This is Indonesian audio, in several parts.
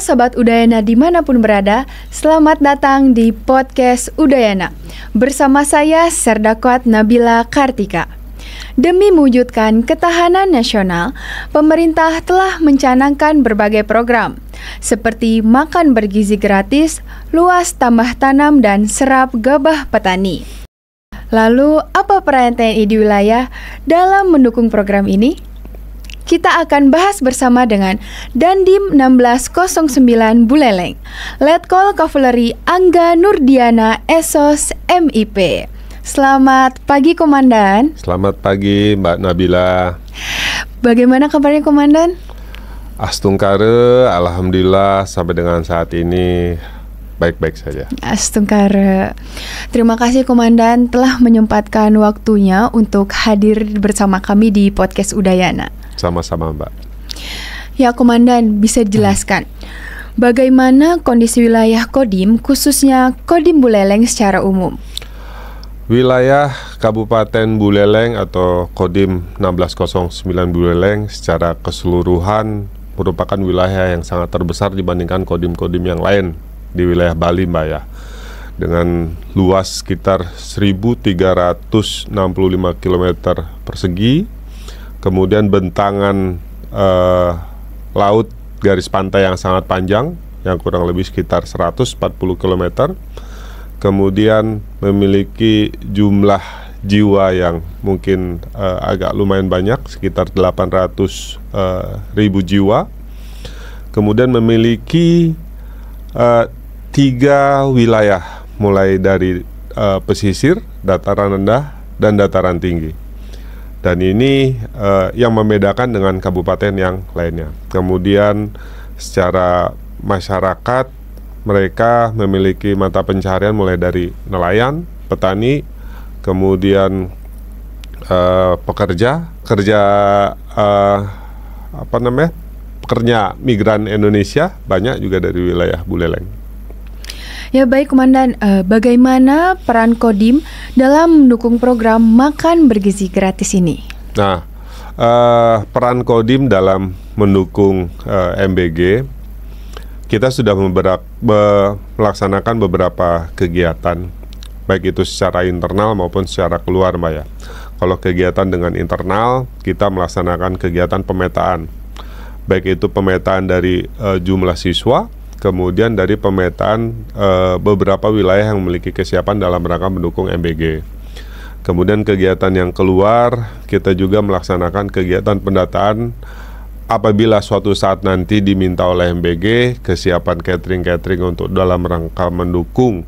Sobat Udayana dimanapun berada, selamat datang di podcast Udayana. Bersama saya Serdakot Nabila Kartika. Demi mewujudkan ketahanan nasional, pemerintah telah mencanangkan berbagai program, seperti makan bergizi gratis, luas tambah tanam dan serap gabah petani. Lalu, apa peran TNI di wilayah dalam mendukung program ini? Kita akan bahas bersama dengan Dandim 1609 Buleleng, Letkol Kavaleri Angga Nurdiana SOS MIP. Selamat pagi Komandan. Selamat pagi Mbak Nabila. Bagaimana kabarnya Komandan? Astungkare, alhamdulillah sampai dengan saat ini baik-baik saja. Astungkare. Terima kasih Komandan telah menyempatkan waktunya untuk hadir bersama kami di podcast Udayana. Sama-sama Mbak. Ya Komandan, bisa jelaskan bagaimana kondisi wilayah Kodim, khususnya Kodim Buleleng secara umum? Wilayah Kabupaten Buleleng atau Kodim 1609 Buleleng secara keseluruhan merupakan wilayah yang sangat terbesar dibandingkan kodim-kodim yang lain di wilayah Bali Mbak ya. Dengan luas sekitar 1.365 km persegi, kemudian bentangan laut garis pantai yang sangat panjang yang kurang lebih sekitar 140 km. Kemudian memiliki jumlah jiwa yang mungkin agak lumayan banyak, sekitar 800 ribu jiwa. Kemudian memiliki 3 wilayah, mulai dari pesisir, dataran rendah, dan dataran tinggi. Dan ini yang membedakan dengan kabupaten yang lainnya. Kemudian secara masyarakat, mereka memiliki mata pencaharian mulai dari nelayan, petani, kemudian pekerja migran Indonesia, banyak juga dari wilayah Buleleng. Ya baik Komandan, bagaimana peran Kodim dalam mendukung program makan bergizi gratis ini? Nah, peran Kodim dalam mendukung MBG, kita sudah melaksanakan beberapa kegiatan, baik itu secara internal maupun secara keluar Mbak ya. Kalau kegiatan dengan internal, kita melaksanakan kegiatan pemetaan, baik itu pemetaan dari jumlah siswa, kemudian dari pemetaan beberapa wilayah yang memiliki kesiapan dalam rangka mendukung MBG. Kemudian kegiatan yang keluar, kita juga melaksanakan kegiatan pendataan apabila suatu saat nanti diminta oleh MBG kesiapan catering untuk dalam rangka mendukung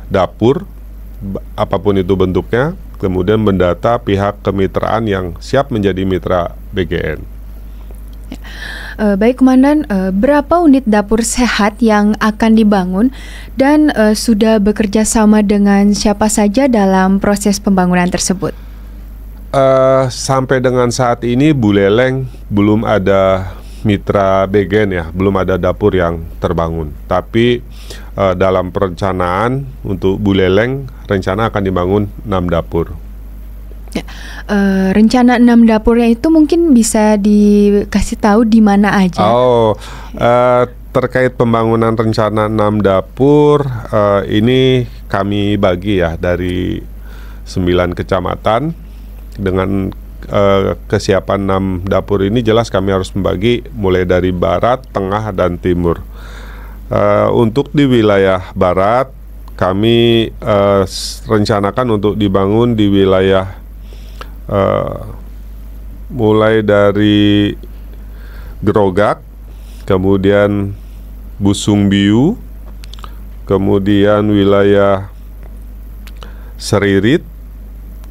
dapur, apapun itu bentuknya, kemudian mendata pihak kemitraan yang siap menjadi mitra BGN. Baik Komandan, berapa unit dapur sehat yang akan dibangun dan sudah bekerja sama dengan siapa saja dalam proses pembangunan tersebut? Sampai dengan saat ini Buleleng belum ada mitra BGN ya, belum ada dapur yang terbangun. Tapi dalam perencanaan untuk Buleleng, rencana akan dibangun 6 dapur. Ya, rencana 6 dapurnya itu mungkin bisa dikasih tahu di mana aja? Terkait pembangunan rencana 6 dapur, ini kami bagi ya dari 9 kecamatan. Dengan kesiapan 6 dapur ini jelas kami harus membagi mulai dari barat, tengah, dan timur. Untuk di wilayah barat, kami rencanakan untuk dibangun di wilayah mulai dari Grogak, kemudian Busungbiu, kemudian wilayah Seririt,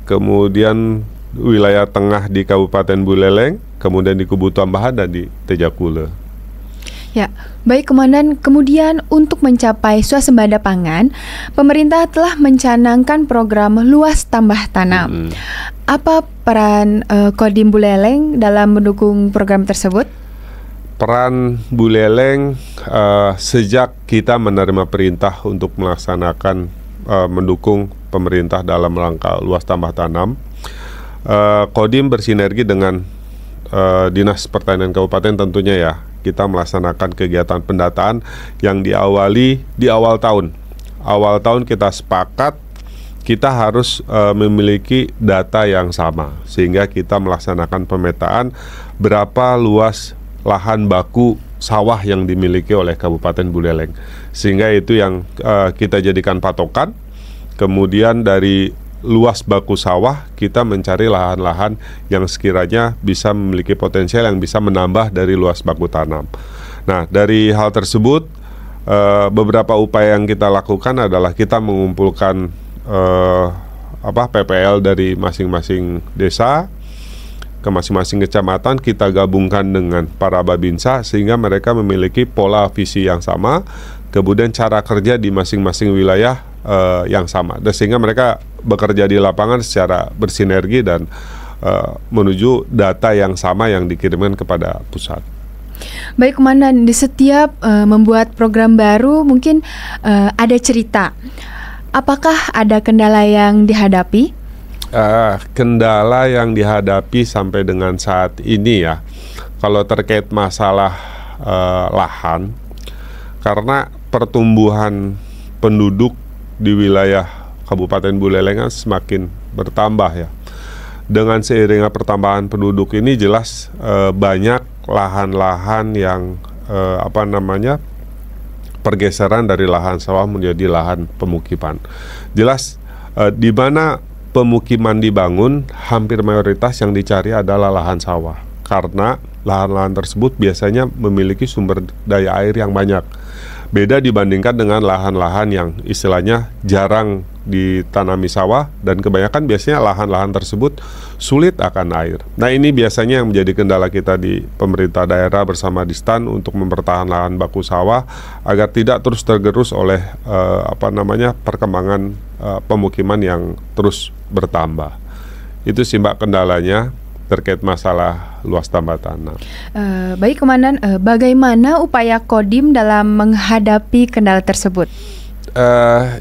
kemudian wilayah tengah di Kabupaten Buleleng, kemudian di Kubu Tambahan dan di Tejakule. Ya, baik Komandan, kemudian untuk mencapai swasembada pangan, pemerintah telah mencanangkan program luas tambah tanam. Apa peran Kodim Buleleng dalam mendukung program tersebut? Peran Buleleng sejak kita menerima perintah untuk melaksanakan mendukung pemerintah dalam rangka luas tambah tanam, Kodim bersinergi dengan Dinas Pertanian Kabupaten tentunya ya, kita melaksanakan kegiatan pendataan yang diawali di awal tahun. Awal tahun kita sepakat kita harus memiliki data yang sama, sehingga kita melaksanakan pemetaan berapa luas lahan baku sawah yang dimiliki oleh Kabupaten Buleleng, sehingga itu yang kita jadikan patokan. Kemudian dari luas baku sawah, kita mencari lahan-lahan yang sekiranya bisa memiliki potensial yang bisa menambah dari luas baku tanam. Nah, dari hal tersebut, beberapa upaya yang kita lakukan adalah kita mengumpulkan PPL dari masing-masing desa ke masing-masing kecamatan, kita gabungkan dengan para babinsa sehingga mereka memiliki pola visi yang sama, kemudian cara kerja di masing-masing wilayah yang sama, dan sehingga mereka bekerja di lapangan secara bersinergi dan menuju data yang sama yang dikirimkan kepada pusat. Baik Komandan, di setiap membuat program baru mungkin ada cerita. Apakah ada kendala yang dihadapi? Kendala yang dihadapi sampai dengan saat ini ya, kalau terkait masalah lahan, karena pertumbuhan penduduk di wilayah Kabupaten Buleleng semakin bertambah ya. Dengan seiringnya pertambahan penduduk ini jelas banyak lahan-lahan yang pergeseran dari lahan sawah menjadi lahan pemukiman. Jelas di mana pemukiman dibangun, hampir mayoritas yang dicari adalah lahan sawah, karena lahan-lahan tersebut biasanya memiliki sumber daya air yang banyak. Beda dibandingkan dengan lahan-lahan yang istilahnya jarang ditanami sawah, dan kebanyakan biasanya lahan-lahan tersebut sulit akan air. Nah, ini biasanya yang menjadi kendala kita di pemerintah daerah bersama Distan untuk mempertahankan lahan baku sawah agar tidak terus tergerus oleh perkembangan pemukiman yang terus bertambah. Itu sih Mbak kendalanya terkait masalah luas tambah tanam. Baik Komandan, bagaimana upaya Kodim dalam menghadapi kendala tersebut?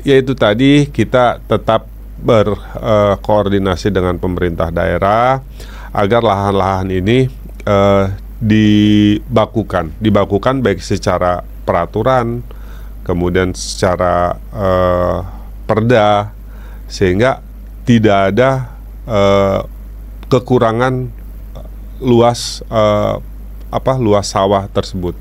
Yaitu tadi kita tetap berkoordinasi dengan pemerintah daerah agar lahan-lahan ini dibakukan baik secara peraturan, kemudian secara perda, sehingga tidak ada kekurangan luas sawah tersebut.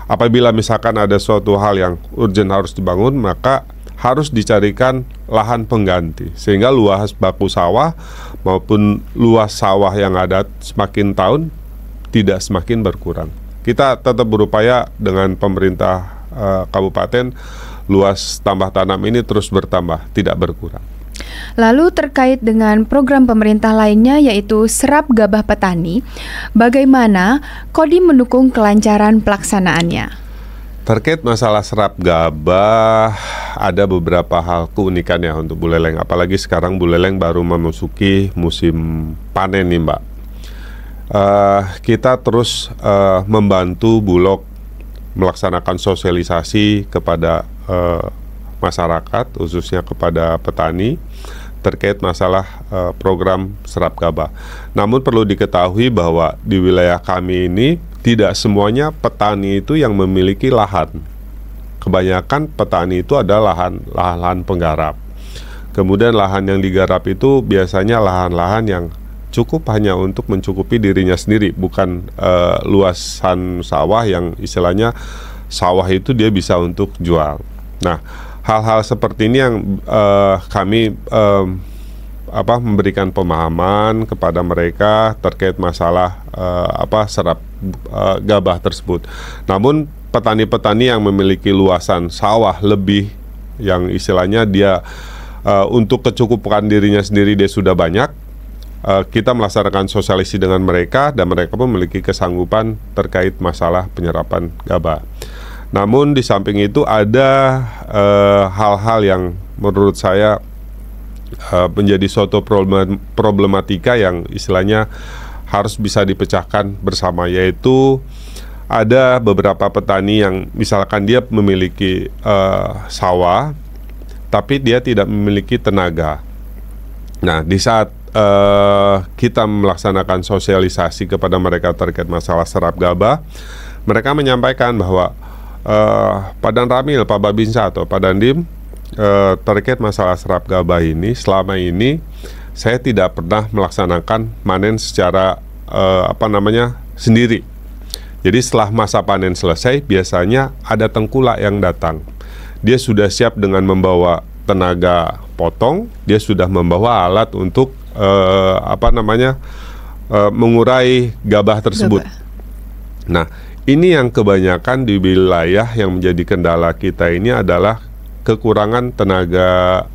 Apabila misalkan ada suatu hal yang urgent harus dibangun, maka harus dicarikan lahan pengganti, sehingga luas baku sawah maupun luas sawah yang ada semakin tahun tidak semakin berkurang. Kita tetap berupaya dengan pemerintah kabupaten, luas tambah tanam ini terus bertambah, tidak berkurang. Lalu terkait dengan program pemerintah lainnya yaitu Serap Gabah Petani, bagaimana Kodim mendukung kelancaran pelaksanaannya? Terkait masalah serap gabah, ada beberapa hal keunikan ya untuk Buleleng. Apalagi sekarang Buleleng baru memasuki musim panen nih Mbak. Kita terus membantu Bulog melaksanakan sosialisasi kepada masyarakat, khususnya kepada petani, terkait masalah program serap gabah. Namun perlu diketahui bahwa di wilayah kami ini tidak semuanya petani itu yang memiliki lahan. Kebanyakan petani itu adalah lahan penggarap. Kemudian lahan yang digarap itu biasanya lahan-lahan yang cukup hanya untuk mencukupi dirinya sendiri, bukan luasan sawah yang istilahnya sawah itu dia bisa untuk jual. Nah, hal-hal seperti ini yang kami memberikan pemahaman kepada mereka terkait masalah serap gabah tersebut. Namun petani-petani yang memiliki luasan sawah lebih, yang istilahnya dia untuk kecukupan dirinya sendiri dia sudah banyak, kita melaksanakan sosialisasi dengan mereka dan mereka pun memiliki kesanggupan terkait masalah penyerapan gabah. Namun di samping itu ada hal-hal yang menurut saya menjadi suatu problematika yang istilahnya harus bisa dipecahkan bersama, yaitu ada beberapa petani yang misalkan dia memiliki sawah tapi dia tidak memiliki tenaga. Nah, di saat kita melaksanakan sosialisasi kepada mereka terkait masalah serap gabah, mereka menyampaikan bahwa Pak Dan Ramil, Pak Babinsa atau Pak Dandim terkait masalah serap gabah ini, selama ini saya tidak pernah melaksanakan manen secara sendiri. Jadi setelah masa panen selesai, biasanya ada tengkulak yang datang. Dia sudah siap dengan membawa tenaga potong, dia sudah membawa alat untuk mengurai gabah tersebut. Nah, ini yang kebanyakan di wilayah yang menjadi kendala kita ini adalah kekurangan tenaga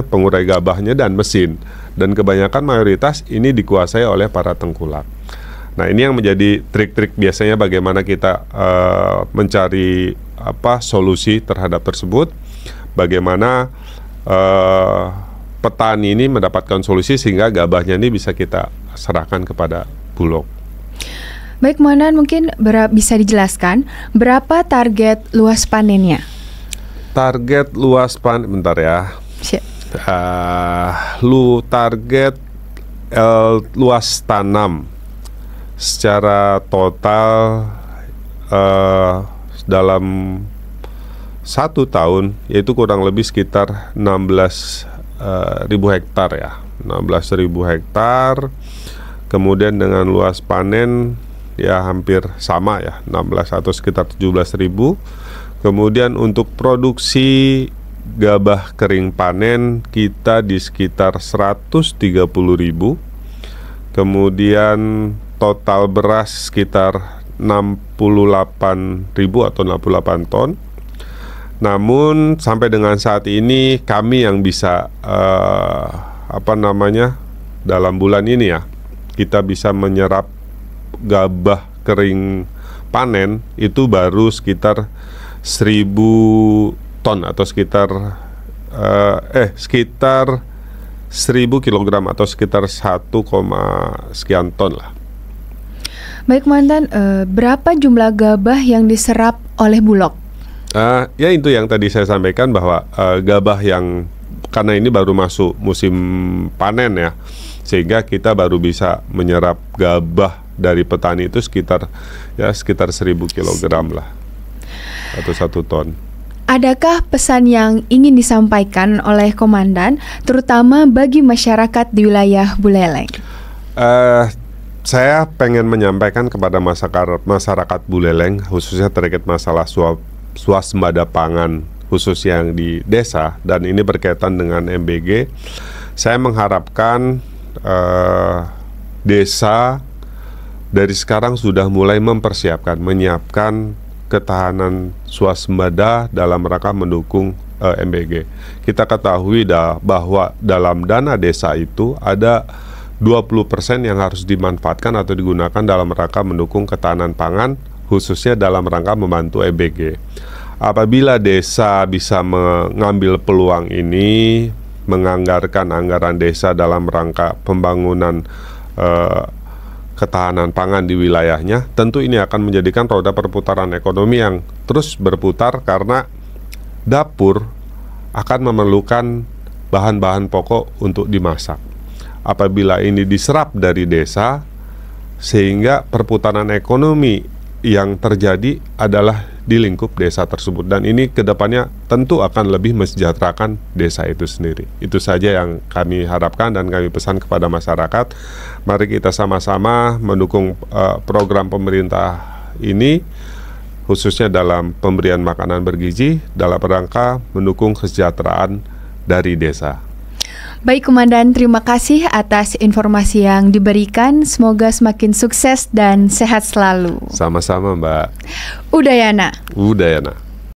pengurai gabahnya dan mesin. Dan kebanyakan mayoritas ini dikuasai oleh para tengkulak. Nah, ini yang menjadi trik-trik biasanya bagaimana kita mencari solusi terhadap tersebut. Bagaimana petani ini mendapatkan solusi sehingga gabahnya ini bisa kita serahkan kepada Bulog. Baik, Komandan, mungkin bisa dijelaskan berapa target luas panennya? Target luas panen, bentar ya. Target luas tanam secara total dalam 1 tahun yaitu kurang lebih sekitar 16.000 hektar ya, 16.000 hektar. Kemudian dengan luas panen ya hampir sama ya, 16 atau sekitar 17.000. Kemudian untuk produksi gabah kering panen kita di sekitar 130.000. Kemudian total beras sekitar 68.000 atau 68 ton. Namun sampai dengan saat ini kami yang bisa dalam bulan ini ya, kita bisa menyerap gabah kering panen itu baru sekitar 1.000 ton atau sekitar 1.000 kilogram atau sekitar 1, sekian ton lah. Baik, Komandan, berapa jumlah gabah yang diserap oleh Bulog? Ya itu yang tadi saya sampaikan bahwa gabah yang karena ini baru masuk musim panen ya, sehingga kita baru bisa menyerap gabah dari petani itu sekitar 1.000 kilogram lah atau 1 ton. Adakah pesan yang ingin disampaikan oleh Komandan, terutama bagi masyarakat di wilayah Buleleng? Saya pengen menyampaikan kepada masyarakat Buleleng, khususnya terkait masalah swasembada pangan, khusus yang di desa, dan ini berkaitan dengan MBG. Saya mengharapkan desa dari sekarang sudah mulai menyiapkan ketahanan swasembada dalam rangka mendukung MBG. Kita ketahui bahwa dalam dana desa itu ada 20% yang harus dimanfaatkan atau digunakan dalam rangka mendukung ketahanan pangan, khususnya dalam rangka membantu MBG. Apabila desa bisa mengambil peluang ini, menganggarkan anggaran desa dalam rangka pembangunan ketahanan pangan di wilayahnya, tentu ini akan menjadikan roda perputaran ekonomi yang terus berputar, karena dapur akan memerlukan bahan-bahan pokok untuk dimasak. Apabila ini diserap dari desa, sehingga perputaran ekonomi yang terjadi adalah di lingkup desa tersebut, dan ini kedepannya tentu akan lebih mensejahterakan desa itu sendiri. Itu saja yang kami harapkan dan kami pesan kepada masyarakat. Mari kita sama-sama mendukung program pemerintah ini, khususnya dalam pemberian makanan bergizi dalam rangka mendukung kesejahteraan dari desa. Baik, Komandan, terima kasih atas informasi yang diberikan. Semoga semakin sukses dan sehat selalu. Sama-sama, Mbak. Udayana. Udayana.